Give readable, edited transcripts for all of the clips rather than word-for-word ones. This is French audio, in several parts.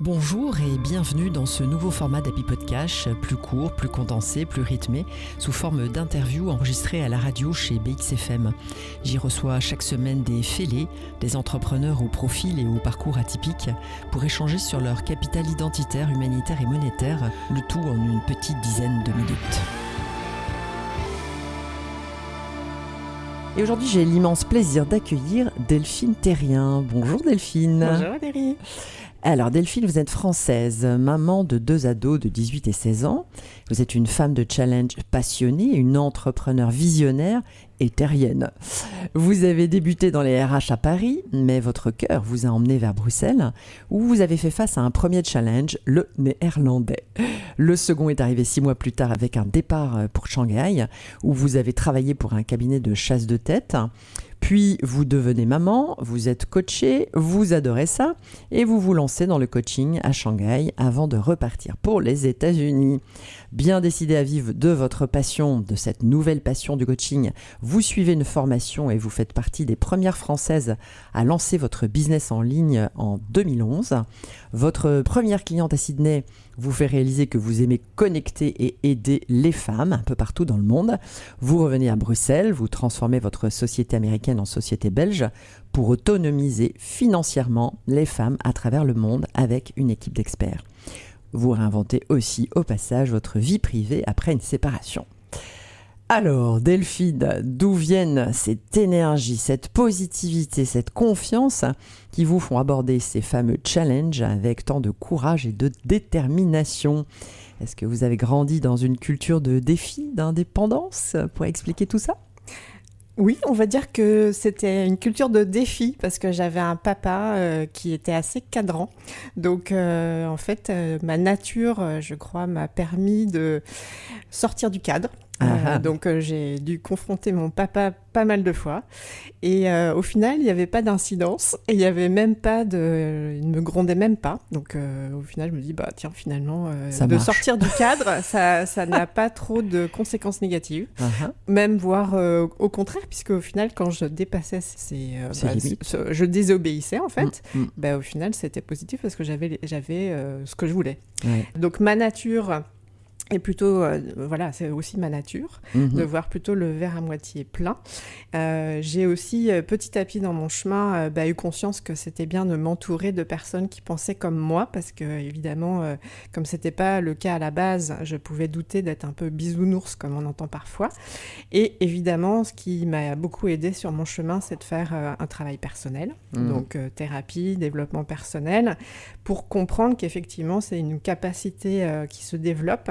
Bonjour et bienvenue dans ce nouveau format d'Happy Podcast, plus court, plus condensé, plus rythmé, sous forme d'interviews enregistrées à la radio chez BXFM. J'y reçois chaque semaine des fêlés, des entrepreneurs au profil et au parcours atypiques, pour échanger sur leur capital identitaire, humanitaire et monétaire, le tout en une petite dizaine de minutes. Et aujourd'hui, j'ai l'immense plaisir d'accueillir Delphine Thérien. Bonjour Delphine. Bonjour Valérie. Alors Delphine, vous êtes française, maman de 2 ados de 18 et 16 ans. Vous êtes une femme de challenge passionnée, une entrepreneure visionnaire et terrienne. Vous avez débuté dans les RH à Paris, mais votre cœur vous a emmené vers Bruxelles, où vous avez fait face à un premier challenge, le néerlandais. Le second est arrivé 6 mois plus tard avec un départ pour Shanghai, où vous avez travaillé pour un cabinet de chasse de tête. Puis vous devenez maman, vous êtes coachée, vous adorez ça et vous vous lancez dans le coaching à Shanghai avant de repartir pour les États-Unis. Bien décidé à vivre de votre passion, de cette nouvelle passion du coaching, vous suivez une formation et vous faites partie des premières Françaises à lancer votre business en ligne en 2011. Votre première cliente à Sydney vous fait réaliser que vous aimez connecter et aider les femmes un peu partout dans le monde. Vous revenez à Bruxelles, vous transformez votre société américaine en société belge pour autonomiser financièrement les femmes à travers le monde avec une équipe d'experts. Vous réinventez aussi au passage votre vie privée après une séparation. Alors Delphine, d'où viennent cette énergie, cette positivité, cette confiance qui vous font aborder ces fameux challenges avec tant de courage et de détermination ? Est-ce que vous avez grandi dans une culture de défi, d'indépendance pour expliquer tout ça ? Oui, on va dire que c'était une culture de défi parce que j'avais un papa qui était assez cadrant. Donc en fait, ma nature, je crois, m'a permis de sortir du cadre. Donc j'ai dû confronter mon papa pas mal de fois et au final il n'y avait pas d'incidence et il n'y avait même pas il ne me grondait même pas, donc au final je me dis tiens, finalement de sortir du cadre ça n'a pas trop de conséquences négatives, même voire au contraire, puisque au final quand je dépassais je désobéissais en fait, au final c'était positif parce que j'avais ce que je voulais. Donc ma nature et plutôt, c'est aussi ma nature, de voir plutôt le verre à moitié plein. J'ai aussi, petit à petit dans mon chemin, eu conscience que c'était bien de m'entourer de personnes qui pensaient comme moi, parce que évidemment, comme c'était pas le cas à la base, je pouvais douter d'être un peu bisounours, comme on entend parfois. Et évidemment, ce qui m'a beaucoup aidée sur mon chemin, c'est de faire un travail personnel, donc thérapie, développement personnel, pour comprendre qu'effectivement, c'est une capacité qui se développe.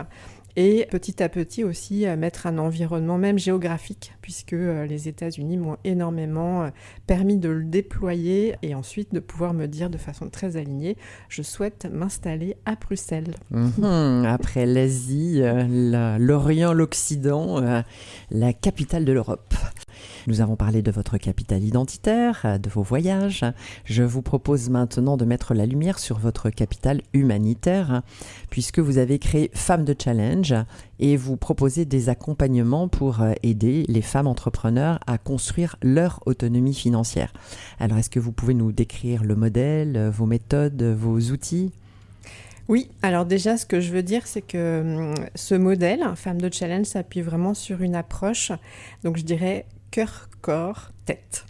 Et petit à petit aussi mettre un environnement même géographique, puisque les États-Unis m'ont énormément permis de le déployer et ensuite de pouvoir me dire de façon très alignée, je souhaite m'installer à Bruxelles. Après l'Asie, l'Orient, l'Occident, la capitale de l'Europe. Nous avons parlé de votre capital identitaire, de vos voyages. Je vous propose maintenant de mettre la lumière sur votre capital humanitaire, puisque vous avez créé Femmes de Challenge et vous proposez des accompagnements pour aider les femmes entrepreneurs à construire leur autonomie financière. Alors, est-ce que vous pouvez nous décrire le modèle, vos méthodes, vos outils ? Oui, alors déjà, ce que je veux dire, c'est que ce modèle, Femmes de Challenge, s'appuie vraiment sur une approche, donc je dirais cœur, corps, tête.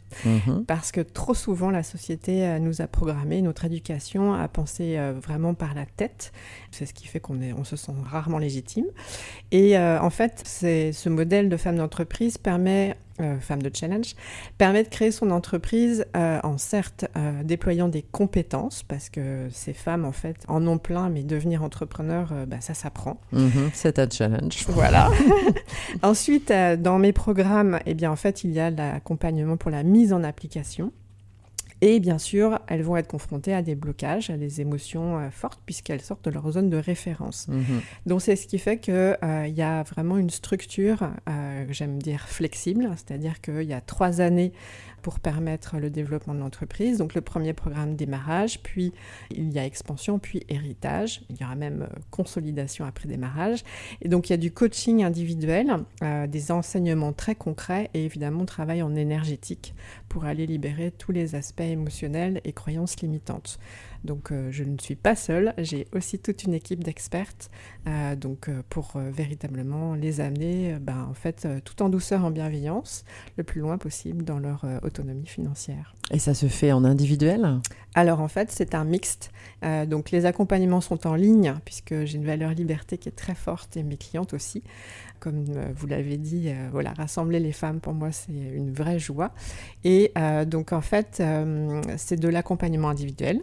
Parce que trop souvent, la société nous a programmé, notre éducation à penser vraiment par la tête. C'est ce qui fait on se sent rarement légitime. Et en fait, ce modèle de femme d'entreprise femme de challenge, permet de créer son entreprise en certes déployant des compétences, parce que ces femmes, en fait, en ont plein, mais devenir entrepreneur, ça s'apprend. C'est un challenge. Voilà. Ensuite, dans mes programmes, en fait, il y a l'accompagnement pour la mise en application. Et bien sûr, elles vont être confrontées à des blocages, à des émotions fortes, puisqu'elles sortent de leur zone de référence. Donc c'est ce qui fait qu'il y a vraiment une structure, j'aime dire flexible, c'est-à-dire qu'il y a 3 années pour permettre le développement de l'entreprise. Donc le premier programme démarrage, puis il y a expansion, puis héritage. Il y aura même consolidation après démarrage. Et donc il y a du coaching individuel, des enseignements très concrets et évidemment travail en énergétique pour aller libérer tous les aspects émotionnels et croyances limitantes. Donc je ne suis pas seule, j'ai aussi toute une équipe d'expertes pour véritablement les amener en fait, tout en douceur, en bienveillance, le plus loin possible dans leur autonomie financière. Et ça se fait en individuel ? Alors en fait, c'est un mixte. Donc les accompagnements sont en ligne puisque j'ai une valeur liberté qui est très forte et mes clientes aussi. Comme vous l'avez dit, rassembler les femmes pour moi c'est une vraie joie. Et donc en fait, c'est de l'accompagnement individuel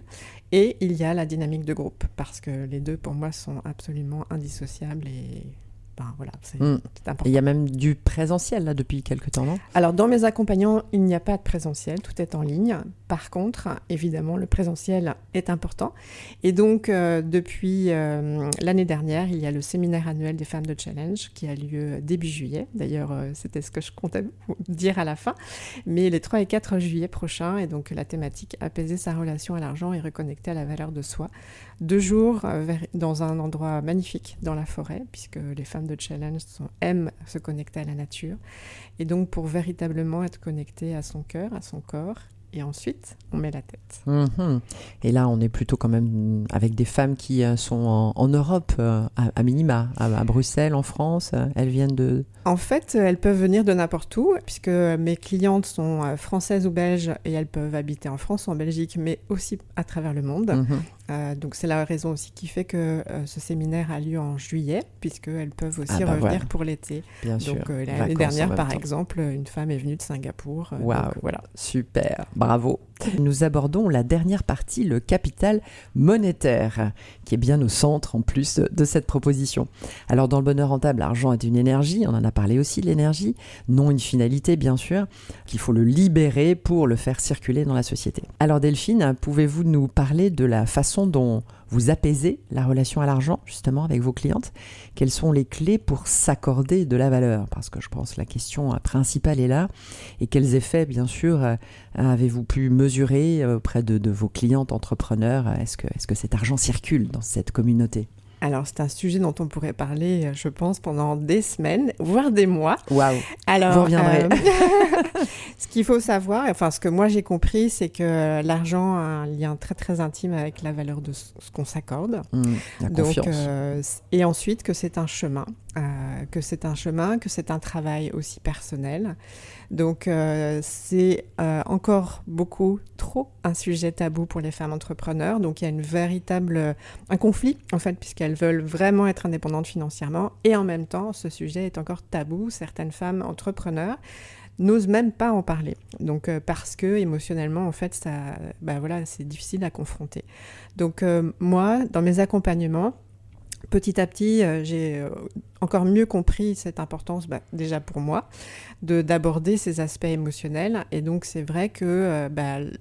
et il y a la dynamique de groupe parce que les deux pour moi sont absolument indissociables et c'est important. Et il y a même du présentiel là depuis quelques temps, non ? Alors dans mes accompagnants, il n'y a pas de présentiel, tout est en ligne. Par contre, évidemment, le présentiel est important. Et donc, depuis l'année dernière, il y a le séminaire annuel des femmes de Challenge qui a lieu début juillet. D'ailleurs, c'était ce que je comptais vous dire à la fin. Mais les 3 et 4 juillet prochains, et donc la thématique « Apaiser sa relation à l'argent et reconnecter à la valeur de soi ». 2 jours dans un endroit magnifique dans la forêt, puisque les femmes de Challenge aiment se connecter à la nature. Et donc, pour véritablement être connectée à son cœur, à son corps, et ensuite, on met la tête. Et là, on est plutôt quand même avec des femmes qui sont en Europe, à minima, à Bruxelles, en France. Elles viennent de... En fait, elles peuvent venir de n'importe où, puisque mes clientes sont françaises ou belges, et elles peuvent habiter en France ou en Belgique, mais aussi à travers le monde. Donc, c'est la raison aussi qui fait que ce séminaire a lieu en juillet, puisqu'elles peuvent aussi revenir pour l'été. Bien donc, sûr. L'année dernière, par exemple, une femme est venue de Singapour. Waouh, voilà. Super, bravo. Nous abordons la dernière partie, le capital monétaire, qui est bien au centre en plus de cette proposition. Alors dans le bonheur rentable, l'argent est une énergie, on en a parlé aussi de l'énergie, non une finalité bien sûr, qu'il faut le libérer pour le faire circuler dans la société. Alors Delphine, pouvez-vous nous parler de la façon dont vous apaisez la relation à l'argent justement avec vos clientes ? Quelles sont les clés pour s'accorder de la valeur ? Parce que je pense que la question principale est là. Et quels effets, bien sûr, avez-vous pu mesurer auprès de vos clientes entrepreneurs ? Est-ce que cet argent circule dans cette communauté ? Alors, c'est un sujet dont on pourrait parler, je pense, pendant des semaines, voire des mois. Waouh. Alors, vous reviendrez. Ce qu'il faut savoir, enfin, ce que moi j'ai compris, c'est que l'argent a un lien très, très intime avec la valeur de ce qu'on s'accorde. La confiance. Et ensuite, que c'est un chemin. Que c'est un travail aussi personnel. Donc, c'est encore beaucoup trop un sujet tabou pour les femmes entrepreneurs. Donc, il y a un conflit, en fait, puisqu'elles veulent vraiment être indépendantes financièrement. Et en même temps, ce sujet est encore tabou. Certaines femmes entrepreneurs n'osent même pas en parler. Donc, parce que émotionnellement, en fait, c'est difficile à confronter. Donc, moi, dans mes accompagnements, petit à petit, j'ai encore mieux compris cette importance, déjà pour moi, d'aborder ces aspects émotionnels. Et donc, c'est vrai que,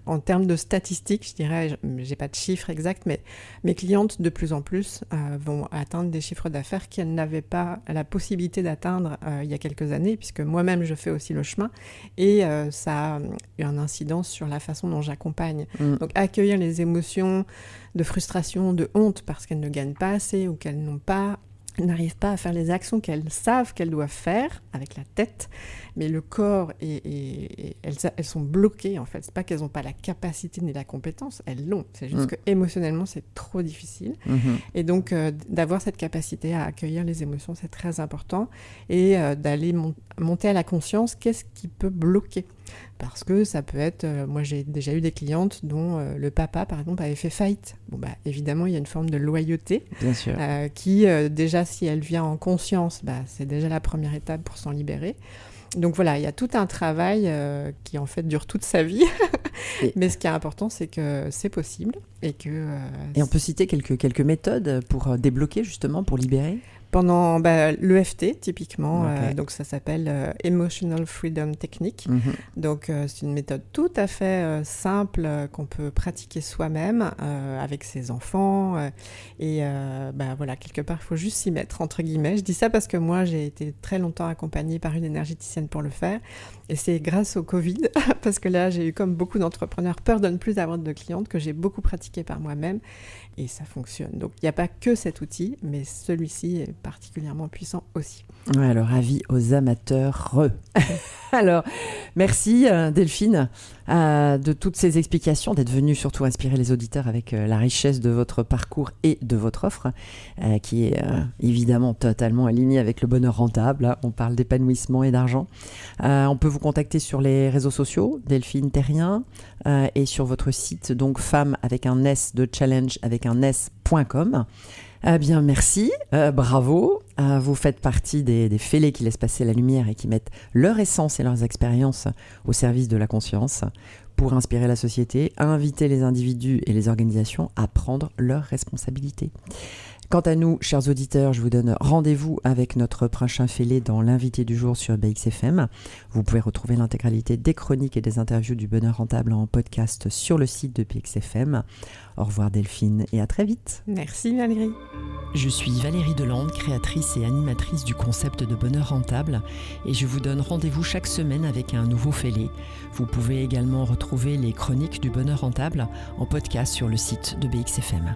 en termes de statistiques, je dirais, j'ai pas de chiffres exacts, mais mes clientes, de plus en plus, vont atteindre des chiffres d'affaires qu'elles n'avaient pas la possibilité d'atteindre il y a quelques années, puisque moi-même, je fais aussi le chemin. Et ça a eu un incidence sur la façon dont j'accompagne. Donc, accueillir les émotions de frustration, de honte, parce qu'elles ne gagnent pas assez ou qu'elles n'arrivent pas à faire les actions qu'elles savent qu'elles doivent faire avec la tête, mais le corps elles sont bloquées en fait. C'est pas qu'elles n'ont pas la capacité ni la compétence, elles l'ont. C'est juste que émotionnellement c'est trop difficile. Et donc d'avoir cette capacité à accueillir les émotions, c'est très important, et d'aller monter à la conscience qu'est-ce qui peut bloquer. Parce que ça peut être... moi, j'ai déjà eu des clientes dont le papa, par exemple, avait fait faillite. Évidemment, il y a une forme de loyauté. Bien sûr. Qui, déjà, si elle vient en conscience, c'est déjà la première étape pour s'en libérer. Donc voilà, il y a tout un travail qui, en fait, dure toute sa vie. Mais ce qui est important, c'est que c'est possible. Et on peut citer quelques méthodes pour débloquer, justement, pour libérer ? Pendant l'EFT, typiquement, Okay. donc ça s'appelle Emotional Freedom Technique. Donc c'est une méthode tout à fait simple qu'on peut pratiquer soi-même avec ses enfants. Quelque part, il faut juste s'y mettre, entre guillemets. Je dis ça parce que moi, j'ai été très longtemps accompagnée par une énergéticienne pour le faire. Et c'est grâce au Covid, parce que là, j'ai eu, comme beaucoup d'entrepreneurs, peur de ne plus avoir de clientes, que j'ai beaucoup pratiqué par moi-même. et ça fonctionne. Donc il n'y a pas que cet outil, mais celui-ci est particulièrement puissant aussi. Ouais, alors avis aux amateurs. Alors, merci Delphine de toutes ces explications, d'être venue surtout inspirer les auditeurs avec la richesse de votre parcours et de votre offre, qui est évidemment totalement alignée avec le bonheur rentable. Hein. On parle d'épanouissement et d'argent. On peut vous contacter sur les réseaux sociaux, Delphine Terrien, et sur votre site, donc femme avec un S de challenge avec un S.com. Eh bien, merci, bravo. Vous faites partie des fêlés qui laissent passer la lumière et qui mettent leur essence et leurs expériences au service de la conscience pour inspirer la société, inviter les individus et les organisations à prendre leurs responsabilités. Quant à nous, chers auditeurs, je vous donne rendez-vous avec notre prochain fêlé dans l'invité du jour sur BXFM. Vous pouvez retrouver l'intégralité des chroniques et des interviews du bonheur rentable en podcast sur le site de BXFM. Au revoir Delphine et à très vite. Merci Valérie. Je suis Valérie Delande, créatrice et animatrice du concept de bonheur rentable et je vous donne rendez-vous chaque semaine avec un nouveau fêlé. Vous pouvez également retrouver les chroniques du bonheur rentable en podcast sur le site de BXFM.